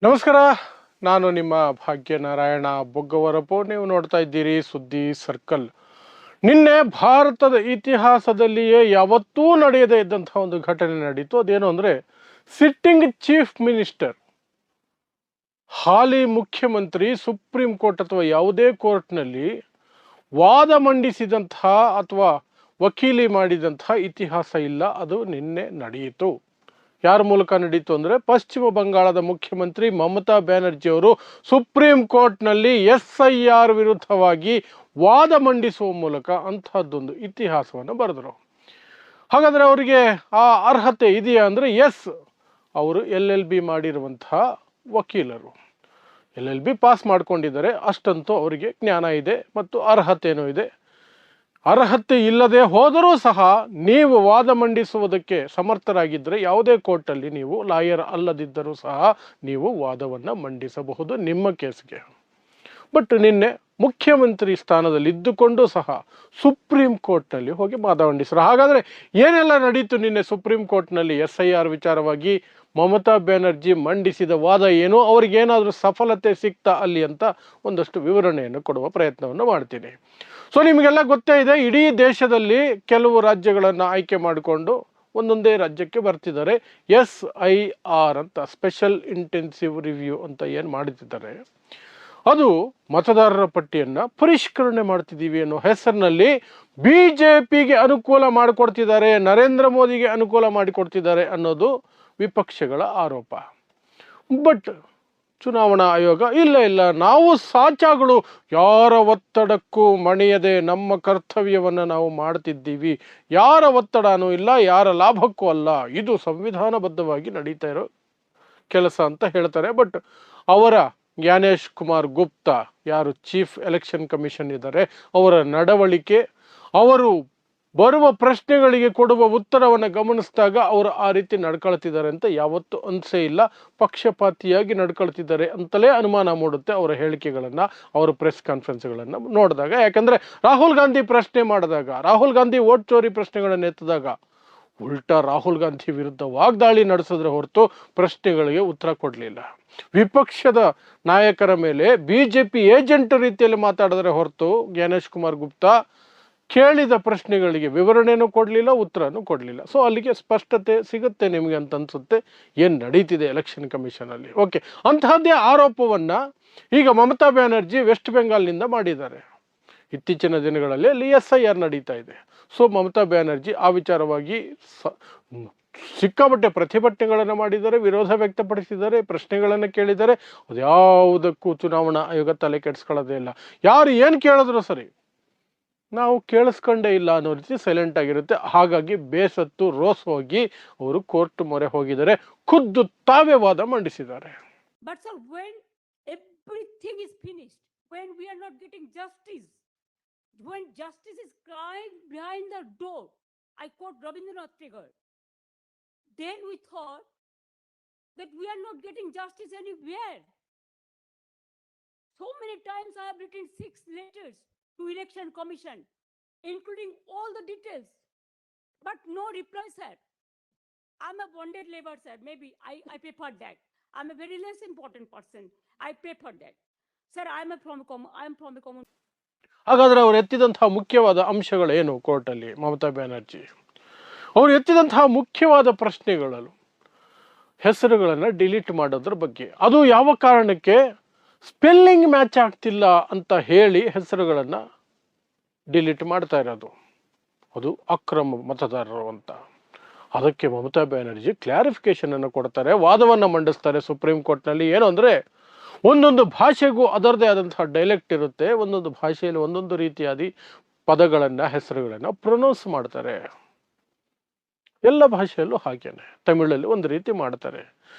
ನಮಸ್ಕಾರ. ನಾನು ನಿಮ್ಮ ಭಾಗ್ಯನಾರಾಯಣ ಬೊಗ್ಗವರಪು. ನೀವು ನೋಡ್ತಾ ಇದ್ದೀರಿ ಸುದ್ದಿ ಸರ್ಕಲ್. ನಿನ್ನೆ ಭಾರತದ ಇತಿಹಾಸದಲ್ಲಿಯೇ ಯಾವತ್ತೂ ನಡೆಯದೇ ಇದ್ದಂಥ ಒಂದು ಘಟನೆ ನಡೀತು. ಅದೇನು ಅಂದರೆ, ಸಿಟ್ಟಿಂಗ್ ಚೀಫ್ ಮಿನಿಸ್ಟರ್, ಹಾಲಿ ಮುಖ್ಯಮಂತ್ರಿ ಸುಪ್ರೀಂ ಕೋರ್ಟ್ ಅಥವಾ ಯಾವುದೇ ಕೋರ್ಟ್ನಲ್ಲಿ ವಾದ ಮಂಡಿಸಿದಂತಹ ಅಥವಾ ವಕೀಲಿ ಮಾಡಿದಂತಹ ಇತಿಹಾಸ ಇಲ್ಲ. ಅದು ನಿನ್ನೆ ನಡೆಯಿತು. ಯಾರ ಮೂಲಕ ನಡೀತು ಅಂದರೆ, ಪಶ್ಚಿಮ ಬಂಗಾಳದ ಮುಖ್ಯಮಂತ್ರಿ ಮಮತಾ ಬ್ಯಾನರ್ಜಿ ಅವರು ಸುಪ್ರೀಂ ಕೋರ್ಟ್ನಲ್ಲಿ SIR ವಿರುದ್ಧವಾಗಿ ವಾದ ಮಂಡಿಸುವ ಮೂಲಕ ಅಂತಹದ್ದೊಂದು ಇತಿಹಾಸವನ್ನು ಬರೆದರು. ಹಾಗಾದರೆ ಅವರಿಗೆ ಆ ಅರ್ಹತೆ ಇದೆಯಾ ಅಂದರೆ, ಎಸ್, ಅವರು LLB ಮಾಡಿರುವಂತಹ ವಕೀಲರು, LLB ಪಾಸ್ ಮಾಡ್ಕೊಂಡಿದ್ದಾರೆ, ಅಷ್ಟಂತೂ ಅವರಿಗೆ ಜ್ಞಾನ ಇದೆ ಮತ್ತು ಅರ್ಹತೆಯೂ ಇದೆ. ಅರ್ಹತೆ ಇಲ್ಲದೆ ಹೋದರೂ ಸಹ ನೀವು ವಾದ ಮಂಡಿಸುವುದಕ್ಕೆ ಸಮರ್ಥರಾಗಿದ್ದರೆ ಯಾವುದೇ ಕೋರ್ಟಲ್ಲಿ ನೀವು ಲಾಯರ್ ಅಲ್ಲದಿದ್ದರೂ ಸಹ ನೀವು ವಾದವನ್ನು ಮಂಡಿಸಬಹುದು ನಿಮ್ಮ ಕೇಸ್ಗೆ. ಬಟ್ ನಿನ್ನೆ ಮುಖ್ಯಮಂತ್ರಿ ಸ್ಥಾನದಲ್ಲಿ ಇದ್ದುಕೊಂಡು ಸಹ ಸುಪ್ರೀಂ ಕೋರ್ಟ್ನಲ್ಲಿ ಹೋಗಿ ವಾದ ಮಂಡಿಸರು. ಹಾಗಾದರೆ ಏನೆಲ್ಲ ನಡೀತು ನಿನ್ನೆ ಸುಪ್ರೀಂ ಕೋರ್ಟ್ನಲ್ಲಿ SIR ವಿಚಾರವಾಗಿ? ಮಮತಾ ಬ್ಯಾನರ್ಜಿ ಮಂಡಿಸಿದ ವಾದ ಏನು, ಅವ್ರಿಗೇನಾದರೂ ಸಫಲತೆ ಸಿಗ್ತಾ ಅಲ್ಲಿ ಅಂತ ಒಂದಷ್ಟು ವಿವರಣೆಯನ್ನು ಕೊಡುವ ಪ್ರಯತ್ನವನ್ನು ಮಾಡ್ತೀನಿ. ಸೊ ನಿಮಗೆಲ್ಲ ಗೊತ್ತೇ ಇದೆ, ಇಡೀ ದೇಶದಲ್ಲಿ ಕೆಲವು ರಾಜ್ಯಗಳನ್ನು ಆಯ್ಕೆ ಮಾಡಿಕೊಂಡು ಒಂದೊಂದೇ ರಾಜ್ಯಕ್ಕೆ ಬರ್ತಿದ್ದಾರೆ. SIR ಅಂತ, ಸ್ಪೆಷಲ್ ಇಂಟೆನ್ಸಿವ್ ರಿವ್ಯೂ ಅಂತ ಏನು ಮಾಡ್ತಿದ್ದಾರೆ, ಅದು ಮತದಾರರ ಪಟ್ಟಿಯನ್ನು ಪರಿಷ್ಕರಣೆ ಮಾಡ್ತಿದ್ದೀವಿ ಅನ್ನೋ ಹೆಸರಿನಲ್ಲಿ BJPಗೆ ಅನುಕೂಲ ಮಾಡಿಕೊಡ್ತಿದ್ದಾರೆ, ನರೇಂದ್ರ ಮೋದಿಗೆ ಅನುಕೂಲ ಮಾಡಿಕೊಡ್ತಿದ್ದಾರೆ ಅನ್ನೋದು ವಿಪಕ್ಷಗಳ ಆರೋಪ. ಬಟ್ ಚುನಾವಣಾ ಆಯೋಗ ಇಲ್ಲ, ನಾವು ಸಾಚಾಗಳು, ಯಾರ ಒತ್ತಡಕ್ಕೂ ಮಣಿಯದೆ ನಮ್ಮ ಕರ್ತವ್ಯವನ್ನು ನಾವು ಮಾಡ್ತಿದ್ದೀವಿ, ಯಾರ ಒತ್ತಡನೂ ಇಲ್ಲ, ಯಾರ ಲಾಭಕ್ಕೂ ಅಲ್ಲ, ಇದು ಸಂವಿಧಾನಬದ್ಧವಾಗಿ ನಡೀತಾ ಇರೋ ಕೆಲಸ ಅಂತ ಹೇಳ್ತಾರೆ. ಬಟ್ ಅವರ ಜ್ಞಾನೇಶ್ ಕುಮಾರ್ ಗುಪ್ತಾ, ಯಾರು ಚೀಫ್ ಎಲೆಕ್ಷನ್ ಕಮಿಷನ್ ಇದ್ದಾರೆ, ಅವರ ನಡವಳಿಕೆ, ಅವರು ಬರುವ ಪ್ರಶ್ನೆಗಳಿಗೆ ಕೊಡುವ ಉತ್ತರವನ್ನು ಗಮನಿಸಿದಾಗ ಅವರು ಆ ರೀತಿ ನಡ್ಕೊಳ್ತಿದ್ದಾರೆ ಅಂತ ಯಾವತ್ತೂ ಅನಿಸೇ ಇಲ್ಲ. ಪಕ್ಷಪಾತಿಯಾಗಿ ನಡ್ಕೊಳ್ತಿದ್ದಾರೆ ಅಂತಲೇ ಅನುಮಾನ ಮೂಡುತ್ತೆ ಅವರ ಹೇಳಿಕೆಗಳನ್ನು, ಅವರ ಪ್ರೆಸ್ ಕಾನ್ಫರೆನ್ಸ್ಗಳನ್ನು ನೋಡಿದಾಗ. ಯಾಕಂದರೆ ರಾಹುಲ್ ಗಾಂಧಿ ಪ್ರಶ್ನೆ ಮಾಡಿದಾಗ, ರಾಹುಲ್ ಗಾಂಧಿ ವೋಟ್ ಚೋರಿ ಪ್ರಶ್ನೆಗಳನ್ನು ಎತ್ತಿದಾಗ ಉಲ್ಟಾ ರಾಹುಲ್ ಗಾಂಧಿ ವಿರುದ್ಧ ವಾಗ್ದಾಳಿ ನಡೆಸಿದ್ರೆ ಹೊರತು ಪ್ರಶ್ನೆಗಳಿಗೆ ಉತ್ತರ ಕೊಡಲಿಲ್ಲ. ವಿಪಕ್ಷದ ನಾಯಕರ ಮೇಲೆ BJP ಏಜೆಂಟ್ ರೀತಿಯಲ್ಲಿ ಮಾತಾಡಿದ್ರೆ ಹೊರತು ಜ್ಞಾನೇಶ್ ಕುಮಾರ್ ಗುಪ್ತಾ ಕೇಳಿದ ಪ್ರಶ್ನೆಗಳಿಗೆ ವಿವರಣೆನೂ ಕೊಡಲಿಲ್ಲ, ಉತ್ತರನೂ ಕೊಡಲಿಲ್ಲ. ಸೊ ಅಲ್ಲಿಗೆ ಸ್ಪಷ್ಟತೆ ಸಿಗುತ್ತೆ ನಿಮಗೆ ಅಂತ ಅನಿಸುತ್ತೆ ಏನು ನಡೀತಿದೆ ಎಲೆಕ್ಷನ್ ಕಮಿಷನಲ್ಲಿ. ಓಕೆ, ಅಂತಹದ್ದೇ ಆರೋಪವನ್ನು ಈಗ ಮಮತಾ ಬ್ಯಾನರ್ಜಿ ವೆಸ್ಟ್ ಬೆಂಗಾಲ್ನಿಂದ ಮಾಡಿದ್ದಾರೆ. ಇತ್ತೀಚಿನ ದಿನಗಳಲ್ಲಿ ಅಲ್ಲಿ SIR ನಡೀತಾ ಇದೆ. ಸೊ ಮಮತಾ ಬ್ಯಾನರ್ಜಿ ಆ ವಿಚಾರವಾಗಿ ಸಿಕ್ಕಾಪಟ್ಟೆ ಪ್ರತಿಭಟನೆಗಳನ್ನು ಮಾಡಿದ್ದಾರೆ, ವಿರೋಧ ವ್ಯಕ್ತಪಡಿಸಿದ್ದಾರೆ, ಪ್ರಶ್ನೆಗಳನ್ನು ಕೇಳಿದ್ದಾರೆ. ಅದ್ಯಾವುದಕ್ಕೂ ಚುನಾವಣಾ ಆಯೋಗ ತಲೆ ಕೆಡಿಸ್ಕೊಳ್ಳೋದೇ ಇಲ್ಲ. ಯಾರು ಏನು ಕೇಳಿದ್ರು ಸರಿ, ನಾವು ಕೇಳಿಸ್ಕೊಂಡೇ ಇಲ್ಲ ಅನ್ನೋ ರೀತಿ ಸೈಲೆಂಟ್ ಆಗಿರುತ್ತೆ. ಹಾಗಾಗಿ ಬೇಸತ್ತು ರೋಸ್ ಹೋಗಿ ಅವರು ಕೋರ್ಟ್ ಮೊರೆ ಹೋಗಿದ್ದಾರೆ, ಖುದ್ದು ತಾವೇ ವಾದ ಮಂಡಿಸಿದ್ದಾರೆ. But sir, when everything is finished, when we are not getting justice, when justice is crying behind the door, I quote Rabindranath Tagore, then we thought that we are not getting justice anywhere. So many times I have written 6 letters to Election Commission, including all the details, but no reply, sir. I'm a bonded labor, sir. Maybe I pay for that. I'm a very less important person. I pay for that. Sir, I'm from a common. ಹಾಗಾದರೆ ಅವರು ಎತ್ತಿದಂತಹ ಮುಖ್ಯವಾದ ಅಂಶಗಳೇನು ಕೋರ್ಟಲ್ಲಿ? ಮಮತಾ ಬ್ಯಾನರ್ಜಿ ಅವರು ಎತ್ತಿದಂತಹ ಮುಖ್ಯವಾದ ಪ್ರಶ್ನೆಗಳು ಹೆಸರುಗಳನ್ನು delete ಮಾಡೋದ್ರ ಬಗ್ಗೆ. ಅದು ಯಾವ ಕಾರಣಕ್ಕೆ? ಸ್ಪೆಲ್ಲಿಂಗ್ ಮ್ಯಾಚ್ ಆಗ್ತಿಲ್ಲ ಅಂತ ಹೇಳಿ ಹೆಸರುಗಳನ್ನು ಡಿಲೀಟ್ ಮಾಡ್ತಾ ಇರೋದು, ಅದು ಅಕ್ರಮ ಮತದಾರರು ಅಂತ. ಅದಕ್ಕೆ ಮಮತಾ ಬ್ಯಾನರ್ಜಿ ಕ್ಲಾರಿಫಿಕೇಶನ್ ಅನ್ನು ಕೊಡ್ತಾರೆ, ವಾದವನ್ನು ಮಂಡಿಸ್ತಾರೆ ಸುಪ್ರೀಂ ಕೋರ್ಟ್ನಲ್ಲಿ. ಏನು ಅಂದರೆ, ಒಂದೊಂದು ಭಾಷೆಗೂ ಅದರದೇ ಆದಂತಹ ಡೈಲೆಕ್ಟ್ ಇರುತ್ತೆ, ಒಂದೊಂದು ಭಾಷೆಯಲ್ಲಿ ಒಂದೊಂದು ರೀತಿಯಾದ ಪದಗಳನ್ನು, ಹೆಸರುಗಳನ್ನು ಪ್ರೊನೌನ್ಸ್ ಮಾಡ್ತಾರೆ. ಎಲ್ಲ ಭಾಷೆಯಲ್ಲೂ ಹಾಗೇನೆ. ತಮಿಳಲ್ಲಿ ಒಂದು ರೀತಿ ಮಾಡ್ತಾರೆ,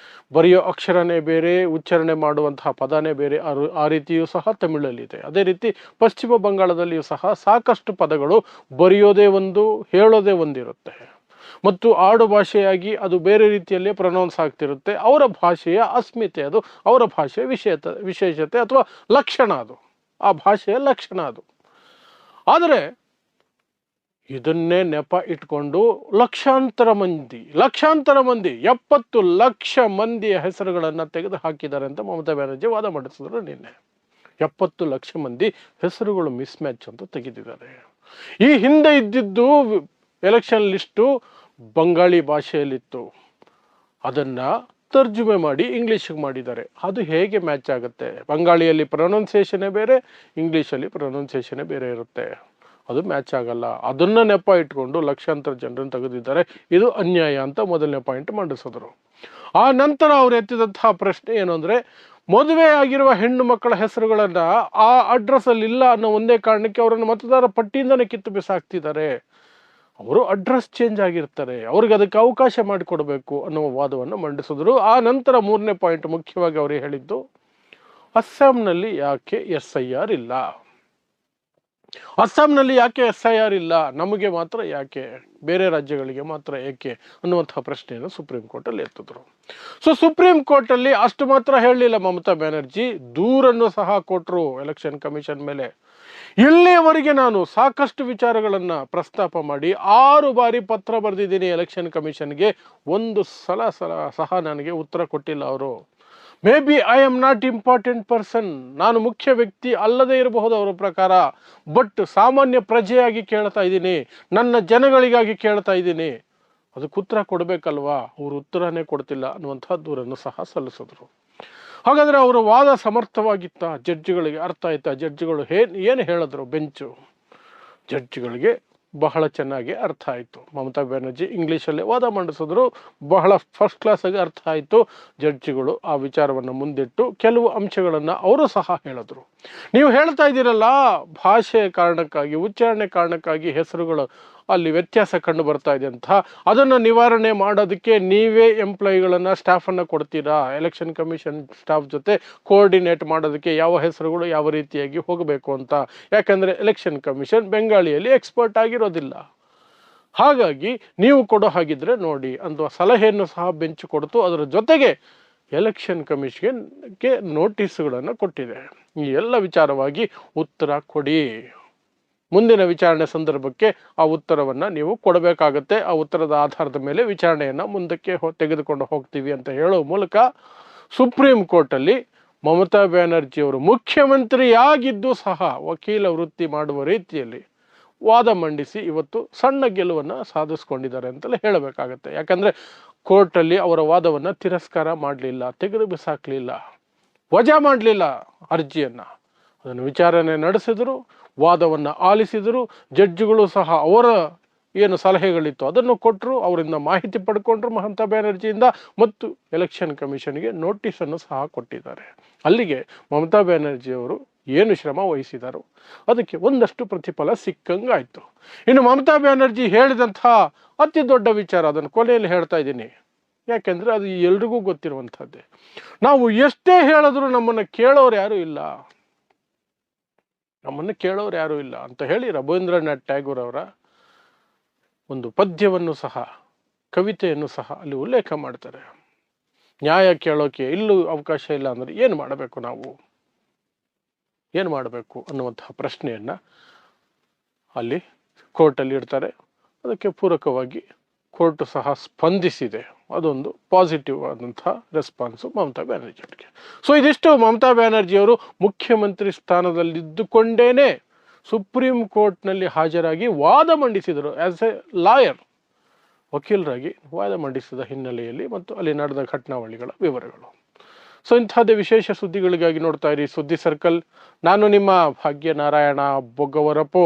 ಬರೆಯೋ ಅಕ್ಷರನೇ ಬೇರೆ, ಉಚ್ಚಾರಣೆ ಮಾಡುವಂತಹ ಪದನೇ ಬೇರೆ, ಆ ರೀತಿಯೂ ಸಹ ತಮಿಳಲ್ಲಿದೆ. ಅದೇ ರೀತಿ ಪಶ್ಚಿಮ ಬಂಗಾಳದಲ್ಲಿಯೂ ಸಹ ಸಾಕಷ್ಟು ಪದಗಳು ಬರೆಯೋದೇ ಒಂದು, ಹೇಳೋದೇ ಒಂದಿರುತ್ತೆ, ಮತ್ತು ಆಡು ಭಾಷೆಯಾಗಿ ಅದು ಬೇರೆ ರೀತಿಯಲ್ಲೇ ಪ್ರೊನೌನ್ಸ್ ಆಗ್ತಿರುತ್ತೆ. ಅವರ ಭಾಷೆಯ ಅಸ್ಮಿತೆ ಅದು, ಅವರ ಭಾಷೆಯ ವಿಶೇಷತೆ ಅಥವಾ ಲಕ್ಷಣ ಅದು, ಆ ಭಾಷೆಯ ಲಕ್ಷಣ ಅದು. ಆದರೆ ಇದನ್ನೇ ನೆಪ ಇಟ್ಕೊಂಡು ಲಕ್ಷಾಂತರ ಮಂದಿ 70 ಲಕ್ಷ ಮಂದಿಯ ಹೆಸರುಗಳನ್ನು ತೆಗೆದು ಹಾಕಿದ್ದಾರೆ ಅಂತ ಮಮತಾ ಬ್ಯಾನರ್ಜಿ ವಾದ ಮಾಡಿಸಿದ್ರು ನಿನ್ನೆ. 70 ಲಕ್ಷ ಮಂದಿ ಹೆಸರುಗಳು ಮಿಸ್ ಮ್ಯಾಚ್ ಅಂತ ತೆಗೆದಿದ್ದಾರೆ. ಈ ಹಿಂದೆ ಇದ್ದಿದ್ದು ಎಲೆಕ್ಷನ್ ಲಿಸ್ಟು ಬಂಗಾಳಿ ಭಾಷೆಯಲ್ಲಿತ್ತು, ಅದನ್ನ ತರ್ಜುಮೆ ಮಾಡಿ ಇಂಗ್ಲೀಷಿಗೆ ಮಾಡಿದ್ದಾರೆ. ಅದು ಹೇಗೆ ಮ್ಯಾಚ್ ಆಗುತ್ತೆ? ಬಂಗಾಳಿಯಲ್ಲಿ ಪ್ರೊನೌನ್ಸಿಯೇಷನೇ ಬೇರೆ, ಇಂಗ್ಲೀಷಲ್ಲಿ ಪ್ರೊನೌನ್ಸಿಯೇಷನೇ ಬೇರೆ ಇರುತ್ತೆ, ಅದು ಮ್ಯಾಚ್ ಆಗಲ್ಲ. ಅದನ್ನ ನೆಪ ಇಟ್ಕೊಂಡು ಲಕ್ಷಾಂತರ ಜನರನ್ನು ತೆಗೆದಿದ್ದಾರೆ. ಇದು ಅನ್ಯಾಯ ಅಂತ ಮೊದಲನೇ ಪಾಯಿಂಟ್ ಮಂಡಿಸಿದ್ರು. ಆ ನಂತರ ಅವ್ರು ಎತ್ತಿದಂತಹ ಪ್ರಶ್ನೆ ಏನು ಅಂದರೆ, ಮದುವೆ ಆಗಿರುವ ಹೆಣ್ಣು ಮಕ್ಕಳ ಹೆಸರುಗಳನ್ನು ಆ ಅಡ್ರೆಸ್ ಅಲ್ಲಿ ಇಲ್ಲ ಅನ್ನೋ ಒಂದೇ ಕಾರಣಕ್ಕೆ ಅವರನ್ನು ಮತದಾರ ಪಟ್ಟಿಯಿಂದನೇ ಕಿತ್ತು ಬಿಸಾಕ್ತಿದ್ದಾರೆ. ಅವರು ಅಡ್ರೆಸ್ ಚೇಂಜ್ ಆಗಿರ್ತಾರೆ, ಅವ್ರಿಗೆ ಅದಕ್ಕೆ ಅವಕಾಶ ಮಾಡಿಕೊಡ್ಬೇಕು ಅನ್ನುವ ವಾದವನ್ನು ಮಂಡಿಸಿದ್ರು. ಆ ನಂತರ ಮೂರನೇ ಪಾಯಿಂಟ್ ಮುಖ್ಯವಾಗಿ ಅವರು ಹೇಳಿದ್ದು, ಅಸ್ಸಾಂನಲ್ಲಿ ಯಾಕೆ SIR ಇಲ್ಲ, ಅಸ್ಸಾಂನಲ್ಲಿ ಯಾಕೆ SIR ಇಲ್ಲ, ನಮಗೆ ಮಾತ್ರ ಯಾಕೆ, ಬೇರೆ ರಾಜ್ಯಗಳಿಗೆ ಮಾತ್ರ ಏಕೆ ಅನ್ನುವಂತಹ ಪ್ರಶ್ನೆಯನ್ನು ಸುಪ್ರೀಂ ಕೋರ್ಟಲ್ಲಿ ಎತ್ತಿದ್ರು. ಸೊ ಸುಪ್ರೀಂ ಕೋರ್ಟಲ್ಲಿ ಅಷ್ಟು ಮಾತ್ರ ಹೇಳಲಿಲ್ಲ ಮಮತಾ ಬ್ಯಾನರ್ಜಿ, ದೂರನ್ನು ಸಹ ಕೊಟ್ಟರು ಎಲೆಕ್ಷನ್ ಕಮಿಷನ್ ಮೇಲೆ. ಇಲ್ಲಿಯವರೆಗೆ ನಾನು ಸಾಕಷ್ಟು ವಿಚಾರಗಳನ್ನು ಪ್ರಸ್ತಾಪ ಮಾಡಿ 6 ಬಾರಿ ಪತ್ರ ಬರೆದಿದ್ದೀನಿ ಎಲೆಕ್ಷನ್ ಕಮಿಷನ್ಗೆ, ಒಂದು ಸಲ ಸಹ ನನಗೆ ಉತ್ತರ ಕೊಟ್ಟಿಲ್ಲ ಅವರು. May be I am not important person, ನಾನು ಮುಖ್ಯ ವ್ಯಕ್ತಿ ಅಲ್ಲದೇ ಇರಬಹುದು ಅವರ ಪ್ರಕಾರ, ಬಟ್ ಸಾಮಾನ್ಯ ಪ್ರಜೆಯಾಗಿ ಕೇಳ್ತಾ ಇದ್ದೀನಿ, ನನ್ನ ಜನಗಳಿಗಾಗಿ ಕೇಳ್ತಾ ಇದ್ದೀನಿ, ಅದಕ್ಕೆ ಉತ್ತರ ಕೊಡಬೇಕಲ್ವಾ, ಅವರು ಉತ್ತರನೇ ಕೊಡ್ತಿಲ್ಲ ಅನ್ನುವಂತಹ ದೂರನ್ನು ಸಹ ಸಲ್ಲಿಸಿದ್ರು. ಹಾಗಾದರೆ ಅವರ ವಾದ ಸಮರ್ಥವಾಗಿತ್ತ? ಜಡ್ಜಿಗಳಿಗೆ ಅರ್ಥ ಆಯ್ತಾ? ಜಡ್ಜಿಗಳು ಏನು ಹೇಳಿದ್ರು? ಬೆಂಚು ಜಡ್ಜಿಗಳಿಗೆ ಬಹಳ ಚೆನ್ನಾಗಿ ಅರ್ಥ ಆಯಿತು. ಮಮತಾ ಬ್ಯಾನರ್ಜಿ ಇಂಗ್ಲೀಷಲ್ಲೇ ವಾದ ಮಂಡಿಸಿದ್ರು, ಬಹಳ ಫಸ್ಟ್ ಕ್ಲಾಸಾಗಿ ಅರ್ಥ ಆಯಿತು. ಜಡ್ಜಿಗಳು ಆ ವಿಚಾರವನ್ನು ಮುಂದಿಟ್ಟು ಕೆಲವು ಅಂಶಗಳನ್ನು ಅವರು ಸಹ ಹೇಳಿದ್ರು. ನೀವು ಹೇಳ್ತಾ ಇದ್ದೀರಲ್ಲ, ಭಾಷೆ ಕಾರಣಕ್ಕಾಗಿ, ಉಚ್ಚಾರಣೆ ಕಾರಣಕ್ಕಾಗಿ ಹೆಸರುಗಳು ಅಲ್ಲಿ ವ್ಯತ್ಯಾಸ ಕಂಡು ಬರ್ತಾ ಇದೆ ಅಂತ, ಅದನ್ನು ನಿವಾರಣೆ ಮಾಡೋದಕ್ಕೆ ನೀವೇ ಎಂಪ್ಲಾಯಿಗಳನ್ನು, ಸ್ಟಾಫನ್ನು ಕೊಡ್ತೀರಾ, ಎಲೆಕ್ಷನ್ ಕಮಿಷನ್ ಸ್ಟಾಫ್ ಜೊತೆ ಕೋಆರ್ಡಿನೇಟ್ ಮಾಡೋದಕ್ಕೆ ಯಾವ ಹೆಸರುಗಳು ಯಾವ ರೀತಿಯಾಗಿ ಹೋಗಬೇಕು ಅಂತ. ಯಾಕಂದರೆ ಎಲೆಕ್ಷನ್ ಕಮಿಷನ್ ಬೆಂಗಾಳಿಯಲ್ಲಿ ಎಕ್ಸ್ಪರ್ಟ್ ಆಗಿರೋದಿಲ್ಲ, ಹಾಗಾಗಿ ನೀವು ಕೊಡೋ ಹಾಗಿದ್ರೆ ನೋಡಿ ಅನ್ನುವ ಸಲಹೆಯನ್ನು ಸಹ ಬೆಂಚ್ ಕೊಡ್ತು. ಅದರ ಜೊತೆಗೆ ಎಲೆಕ್ಷನ್ ಕಮಿಷನ್ಗೆ ನೋಟಿಸ್ಗಳನ್ನು ಕೊಟ್ಟಿದೆ. ಈ ಎಲ್ಲ ವಿಚಾರವಾಗಿ ಉತ್ತರ ಕೊಡಿ, ಮುಂದಿನ ವಿಚಾರಣೆ ಸಂದರ್ಭಕ್ಕೆ ಆ ಉತ್ತರವನ್ನು ನೀವು ಕೊಡಬೇಕಾಗತ್ತೆ, ಆ ಉತ್ತರದ ಆಧಾರದ ಮೇಲೆ ವಿಚಾರಣೆಯನ್ನು ಮುಂದಕ್ಕೆ ತೆಗೆದುಕೊಂಡು ಹೋಗ್ತೀವಿ ಅಂತ ಹೇಳೋ ಮೂಲಕ ಸುಪ್ರೀಂ ಕೋರ್ಟಲ್ಲಿ ಮಮತಾ ಬ್ಯಾನರ್ಜಿಯವರು ಮುಖ್ಯಮಂತ್ರಿಯಾಗಿದ್ದು ಸಹ ವಕೀಲ ವೃತ್ತಿ ಮಾಡುವ ರೀತಿಯಲ್ಲಿ ವಾದ ಮಂಡಿಸಿ ಇವತ್ತು ಸಣ್ಣ ಗೆಲುವನ್ನು ಸಾಧಿಸ್ಕೊಂಡಿದ್ದಾರೆ ಅಂತಲೇ ಹೇಳಬೇಕಾಗತ್ತೆ. ಯಾಕಂದರೆ ಕೋರ್ಟಲ್ಲಿ ಅವರ ವಾದವನ್ನು ತಿರಸ್ಕಾರ ಮಾಡಲಿಲ್ಲ, ತೆಗೆದು ಬಿಸಾಕಲಿಲ್ಲ, ವಜಾ ಮಾಡಲಿಲ್ಲ ಅರ್ಜಿಯನ್ನು, ಅದನ್ನು ವಿಚಾರಣೆ ನಡೆಸಿದರು, ವಾದವನ್ನು ಆಲಿಸಿದರು. ಜಡ್ಜಿಗಳು ಸಹ ಅವರ ಏನು ಸಲಹೆಗಳಿತ್ತು ಅದನ್ನು ಕೊಟ್ಟರು, ಅವರಿಂದ ಮಾಹಿತಿ ಪಡ್ಕೊಂಡ್ರು ಮಮತಾ ಬ್ಯಾನರ್ಜಿಯಿಂದ, ಮತ್ತು ಎಲೆಕ್ಷನ್ ಕಮಿಷನ್ಗೆ ನೋಟಿಸನ್ನು ಸಹ ಕೊಟ್ಟಿದ್ದಾರೆ. ಅಲ್ಲಿಗೆ ಮಮತಾ ಬ್ಯಾನರ್ಜಿಯವರು ಏನು ಶ್ರಮ ವಹಿಸಿದರು ಅದಕ್ಕೆ ಒಂದಷ್ಟು ಪ್ರತಿಫಲ ಸಿಕ್ಕಂಗಾಯಿತು. ಇನ್ನು ಮಮತಾ ಬ್ಯಾನರ್ಜಿ ಹೇಳಿದಂತಹ ಅತಿ ದೊಡ್ಡ ವಿಚಾರ, ಅದನ್ನು ಕೊನೆಯಲ್ಲಿ ಹೇಳ್ತಾ ಇದ್ದೀನಿ, ಯಾಕೆಂದರೆ ಅದು ಎಲ್ರಿಗೂ ಗೊತ್ತಿರುವಂಥದ್ದೇ. ನಾವು ಎಷ್ಟೇ ಹೇಳಿದ್ರು ನಮ್ಮನ್ನು ಕೇಳೋರು ಯಾರೂ ಇಲ್ಲ, ನಮ್ಮನ್ನು ಕೇಳೋರು ಯಾರೂ ಇಲ್ಲ ಅಂತ ಹೇಳಿ ರವೀಂದ್ರನಾಥ್ ಟ್ಯಾಗೋರ್ ಅವರ ಒಂದು ಪದ್ಯವನ್ನು ಸಹ, ಕವಿತೆಯನ್ನು ಸಹ ಅಲ್ಲಿ ಉಲ್ಲೇಖ ಮಾಡ್ತಾರೆ. ನ್ಯಾಯ ಕೇಳೋಕೆ ಇಲ್ಲೂ ಅವಕಾಶ ಇಲ್ಲ ಅಂದರೆ ಏನು ಮಾಡಬೇಕು, ನಾವು ಏನು ಮಾಡಬೇಕು ಅನ್ನುವಂತಹ ಪ್ರಶ್ನೆಯನ್ನು ಅಲ್ಲಿ ಕೋರ್ಟಲ್ಲಿ ಇಡ್ತಾರೆ. ಅದಕ್ಕೆ ಪೂರಕವಾಗಿ ಕೋರ್ಟ್ ಸಹ ಸ್ಪಂದಿಸಿದೆ. ಅದೊಂದು ಪಾಸಿಟಿವ್ ಆದಂತಹ ರೆಸ್ಪಾನ್ಸು ಮಮತಾ ಬ್ಯಾನರ್ಜಿಯವರಿಗೆ. ಸೊ ಇದಿಷ್ಟು ಮಮತಾ ಬ್ಯಾನರ್ಜಿಯವರು ಮುಖ್ಯಮಂತ್ರಿ ಸ್ಥಾನದಲ್ಲಿದ್ದುಕೊಂಡೇನೆ ಸುಪ್ರೀಂ ಕೋರ್ಟ್ನಲ್ಲಿ ಹಾಜರಾಗಿ ವಾದ ಮಂಡಿಸಿದರು. ಆ್ಯಸ್ ಎ ಲಾಯರ್, ವಕೀಲರಾಗಿ ವಾದ ಮಂಡಿಸಿದ ಹಿನ್ನೆಲೆಯಲ್ಲಿ ಮತ್ತು ಅಲ್ಲಿ ನಡೆದ ಘಟನಾವಳಿಗಳ ವಿವರಗಳು. ಸೊ ಇಂಥದ್ದೇ ವಿಶೇಷ ಸುದ್ದಿಗಳಿಗಾಗಿ ನೋಡ್ತಾ ಇರಿ ಸುದ್ದಿ ಸರ್ಕಲ್. ನಾನು ನಿಮ್ಮ ಭಾಗ್ಯನಾರಾಯಣ ಬೊಗ್ಗವರಪು.